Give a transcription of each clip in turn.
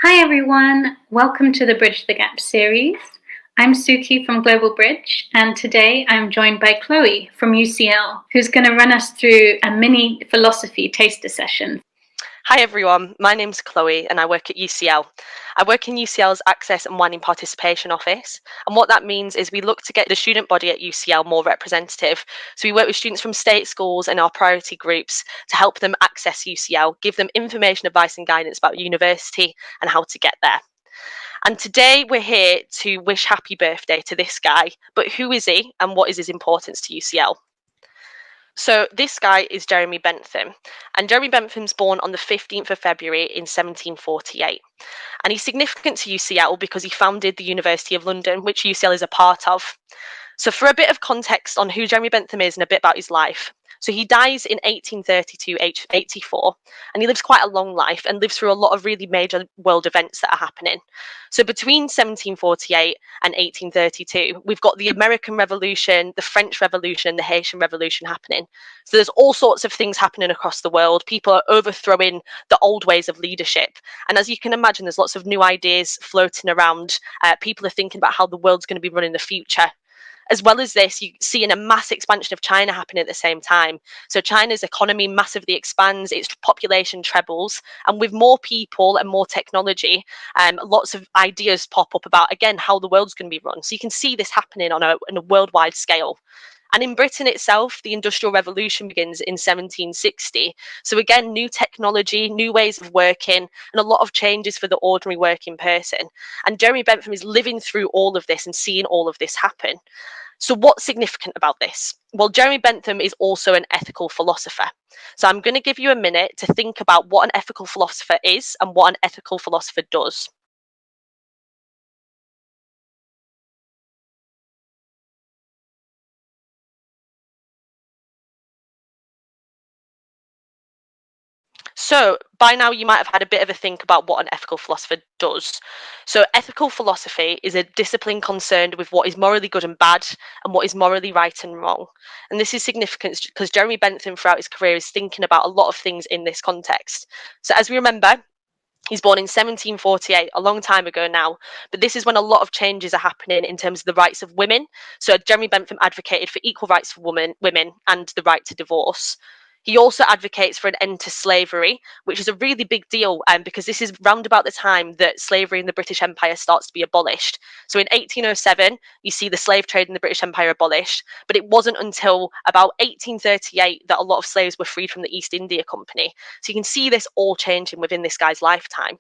Hi everyone, welcome to the Bridge the Gap series. I'm Suki from Global Bridge, and today I'm joined by Chloe from UCL, who's going to run us through a mini philosophy taster session. Hi everyone, my name's Chloe and I work at UCL. I work in UCL's Access and Widening Participation Office, and what that means is we look to get the student body at UCL more representative. So we work with students from state schools and our priority groups to help them access UCL, give them information, advice and guidance about university and how to get there. And today we're here to wish happy birthday to this guy, but who is he and what is his importance to UCL? So this guy is Jeremy Bentham, and Jeremy Bentham's born on the 15th of February in 1748. And he's significant to UCL because he founded the University of London, which UCL is a part of. So for a bit of context on who Jeremy Bentham is and a bit about his life. So he dies in 1832, age 84, and he lives quite a long life and lives through a lot of really major world events that are happening. So between 1748 and 1832, we've got the American Revolution, the French Revolution, the Haitian Revolution happening. So there's all sorts of things happening across the world. People are overthrowing the old ways of leadership. And as you can imagine, there's lots of new ideas floating around. People are thinking about how the world's going to be run in the future. As well as this, you see a mass expansion of China happening at the same time. So China's economy massively expands, its population trebles, and with more people and more technology, lots of ideas pop up about, again, how the world's going to be run. So you can see this happening on a worldwide scale. And in Britain itself, the Industrial Revolution begins in 1760. So again, new technology, new ways of working, and a lot of changes for the ordinary working person. And Jeremy Bentham is living through all of this and seeing all of this happen. So what's significant about this? Well, Jeremy Bentham is also an ethical philosopher. So I'm going to give you a minute to think about what an ethical philosopher is and what an ethical philosopher does. So by now you might have had a bit of a think about what an ethical philosopher does. So ethical philosophy is a discipline concerned with what is morally good and bad and what is morally right and wrong. And this is significant because Jeremy Bentham throughout his career is thinking about a lot of things in this context. So as we remember, he's born in 1748, a long time ago now, but this is when a lot of changes are happening in terms of the rights of women. So Jeremy Bentham advocated for equal rights for women and the right to divorce. He also advocates for an end to slavery, which is a really big deal because this is round about the time that slavery in the British Empire starts to be abolished. So in 1807, you see the slave trade in the British Empire abolished, but it wasn't until about 1838 that a lot of slaves were freed from the East India Company. So you can see this all changing within this guy's lifetime.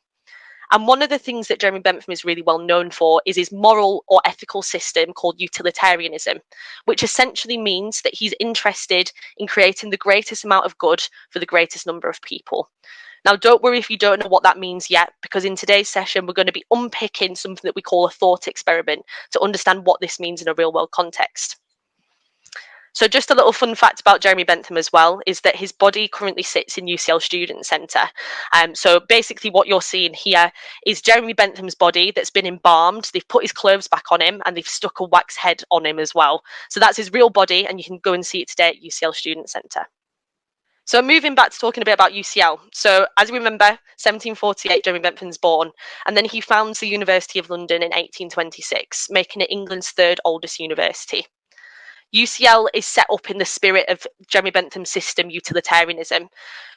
And one of the things that Jeremy Bentham is really well known for is his moral or ethical system called utilitarianism, which essentially means that he's interested in creating the greatest amount of good for the greatest number of people. Now, don't worry if you don't know what that means yet, because in today's session, we're going to be unpicking something that we call a thought experiment to understand what this means in a real world context. So just a little fun fact about Jeremy Bentham as well is that his body currently sits in UCL Student Centre. So basically what you're seeing here is Jeremy Bentham's body that's been embalmed. They've put his clothes back on him and they've stuck a wax head on him as well. So that's his real body and you can go and see it today at UCL Student Centre. So moving back to talking a bit about UCL. So as we remember, 1748, Jeremy Bentham's born, and then he founds the University of London in 1826, making it England's third oldest university. UCL is set up in the spirit of Jeremy Bentham's system, utilitarianism.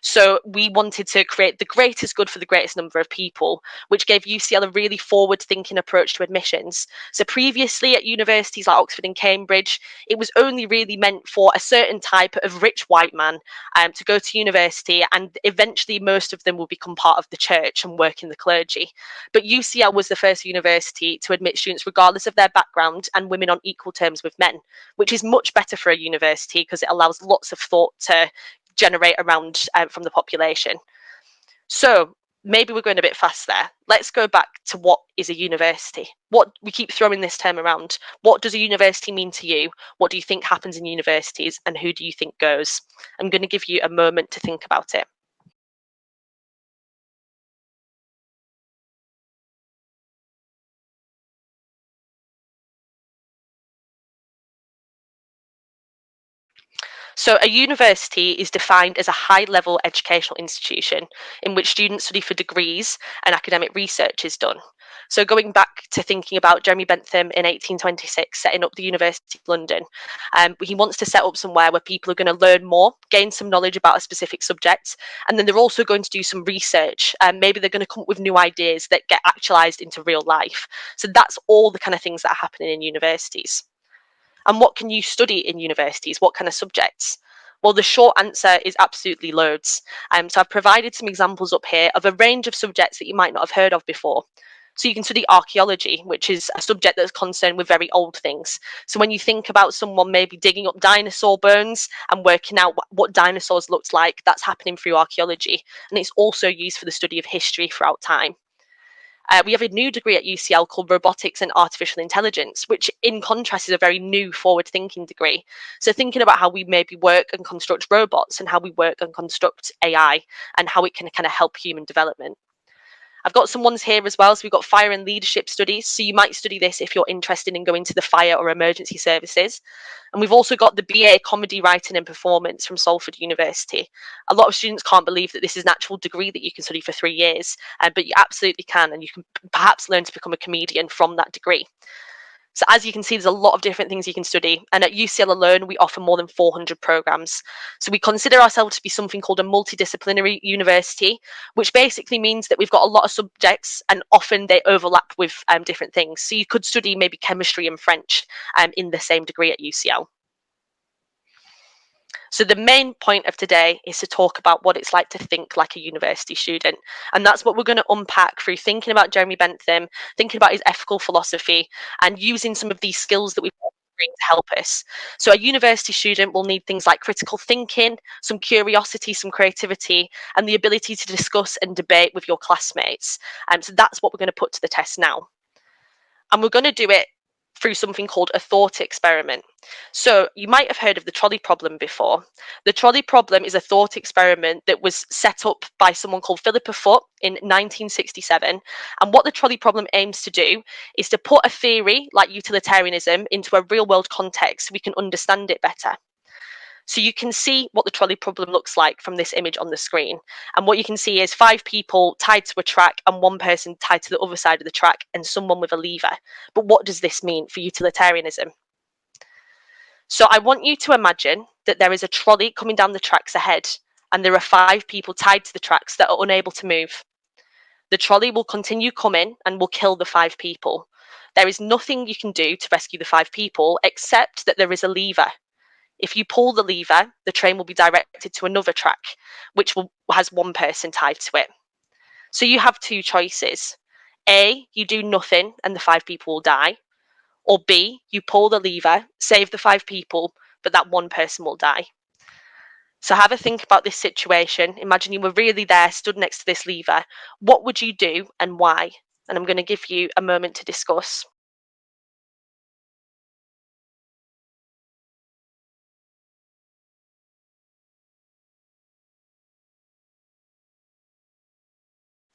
So we wanted to create the greatest good for the greatest number of people, which gave UCL a really forward-thinking approach to admissions. So previously at universities like Oxford and Cambridge, it was only really meant for a certain type of rich white man to go to university, and eventually most of them will become part of the church and work in the clergy. But UCL was the first university to admit students regardless of their background and women on equal terms with men, which is much better for a university because it allows lots of thought to generate around from the population. So maybe we're going a bit fast there. Let's go back to what is a university. What we keep throwing this term around. What does a university mean to you? What do you think happens in universities and who do you think goes? I'm going to give you a moment to think about it. So a university is defined as a high-level educational institution in which students study for degrees and academic research is done. So going back to thinking about Jeremy Bentham in 1826 setting up the University of London, he wants to set up somewhere where people are going to learn more, gain some knowledge about a specific subject, and then they're also going to do some research, and maybe they're going to come up with new ideas that get actualized into real life. So that's all the kind of things that are happening in universities. And what can you study in universities? What kind of subjects? Well, the short answer is absolutely loads. So I've provided some examples up here of a range of subjects that you might not have heard of before. So you can study archaeology, which is a subject that's concerned with very old things. So when you think about someone maybe digging up dinosaur bones and working out what dinosaurs looked like, that's happening through archaeology. And it's also used for the study of history throughout time. We have a new degree at UCL called Robotics and Artificial Intelligence, which in contrast is a very new forward thinking degree. So thinking about how we maybe work and construct robots and how we work and construct AI and how it can kind of help human development. I've got some ones here as well. So we've got fire and leadership studies. So you might study this if you're interested in going to the fire or emergency services. And we've also got the BA comedy writing and performance from Salford University. A lot of students can't believe that this is an actual degree that you can study for 3 years, but you absolutely can. And you can perhaps learn to become a comedian from that degree. So as you can see, there's a lot of different things you can study. And at UCL alone, we offer more than 400 programs. So we consider ourselves to be something called a multidisciplinary university, which basically means that we've got a lot of subjects and often they overlap with different things. So you could study maybe chemistry and French in the same degree at UCL. So the main point of today is to talk about what it's like to think like a university student. And that's what we're going to unpack through thinking about Jeremy Bentham, thinking about his ethical philosophy, and using some of these skills that we've got to help us. So a university student will need things like critical thinking, some curiosity, some creativity, and the ability to discuss and debate with your classmates. So that's what we're going to put to the test now. And we're going to do it through something called a thought experiment. So you might have heard of the trolley problem before. The trolley problem is a thought experiment that was set up by someone called Philippa Foot in 1967. And what the trolley problem aims to do is to put a theory like utilitarianism into a real world context so we can understand it better. So you can see what the trolley problem looks like from this image on the screen. And what you can see is 5 people tied to a track and 1 person tied to the other side of the track and someone with a lever. But what does this mean for utilitarianism? So I want you to imagine that there is a trolley coming down the tracks ahead and there are 5 people tied to the tracks that are unable to move. The trolley will continue coming and will kill the 5 people. There is nothing you can do to rescue the 5 people except that there is a lever. If you pull the lever, the train will be directed to another track, which has 1 person tied to it. So you have 2 choices. A, you do nothing and the 5 people will die. Or B, you pull the lever, save the 5 people, but that 1 person will die. So have a think about this situation. Imagine you were really there, stood next to this lever. What would you do and why? And I'm going to give you a moment to discuss.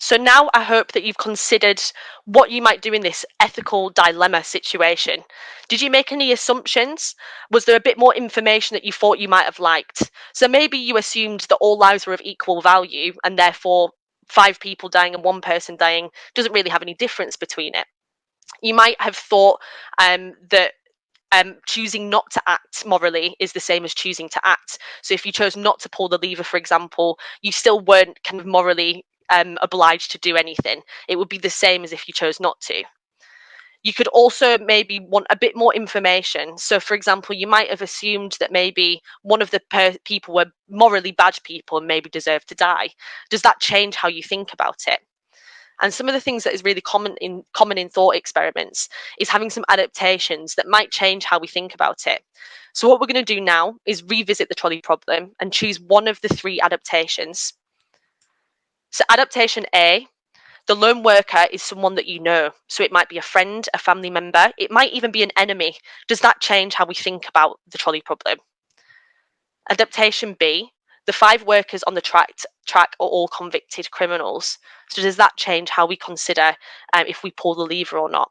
So now I hope that you've considered what you might do in this ethical dilemma situation. Did you make any assumptions? Was there a bit more information that you thought you might have liked? So maybe you assumed that all lives were of equal value and therefore 5 people dying and 1 person dying doesn't really have any difference between it. You might have thought that choosing not to act morally is the same as choosing to act. So if you chose not to pull the lever, for example, you still weren't kind of morally obliged to do anything. It would be the same as if you chose not to. You could also maybe want a bit more information. So, for example, you might have assumed that maybe one of the people were morally bad people and maybe deserved to die. Does that change how you think about it? And some of the things that is really common in thought experiments is having some adaptations that might change how we think about it. So what we're going to do now is revisit the trolley problem and choose one of the 3 adaptations. So adaptation A, the lone worker is someone that you know. So it might be a friend, a family member, it might even be an enemy. Does that change how we think about the trolley problem? Adaptation B, the 5 workers on the track are all convicted criminals. So does that change how we consider if we pull the lever or not?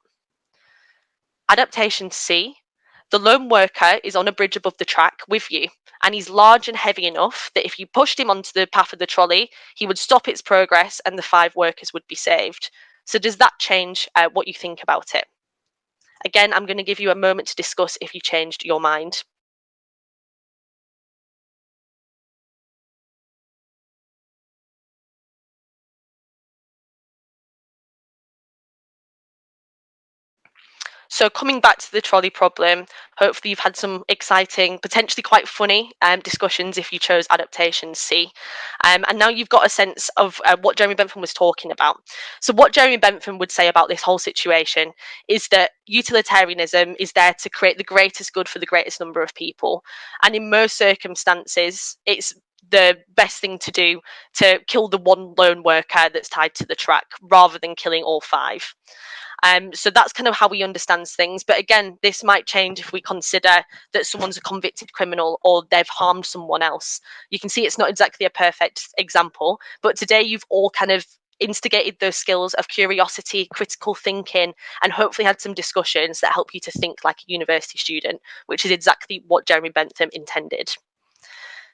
Adaptation C, The lone worker is on a bridge above the track with you, and he's large and heavy enough that if you pushed him onto the path of the trolley, he would stop its progress and the 5 workers would be saved. So does that change what you think about it? Again, I'm going to give you a moment to discuss if you changed your mind. So coming back to the trolley problem, hopefully you've had some exciting, potentially quite funny discussions if you chose adaptation C. And now you've got a sense of what Jeremy Bentham was talking about. So what Jeremy Bentham would say about this whole situation is that utilitarianism is there to create the greatest good for the greatest number of people. And in most circumstances, it's the best thing to do to kill the one lone worker that's tied to the track rather than killing all 5. So that's kind of how he understands things. But again, this might change if we consider that someone's a convicted criminal or they've harmed someone else. You can see it's not exactly a perfect example, but today you've all kind of instigated those skills of curiosity, critical thinking, and hopefully had some discussions that help you to think like a university student, which is exactly what Jeremy Bentham intended.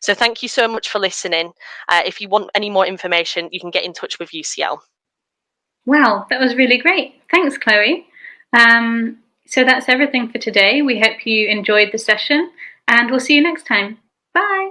So thank you so much for listening. If you want any more information, you can get in touch with UCL. Wow, that was really great. Thanks, Chloe. So that's everything for today. We hope you enjoyed the session, and we'll see you next time. Bye.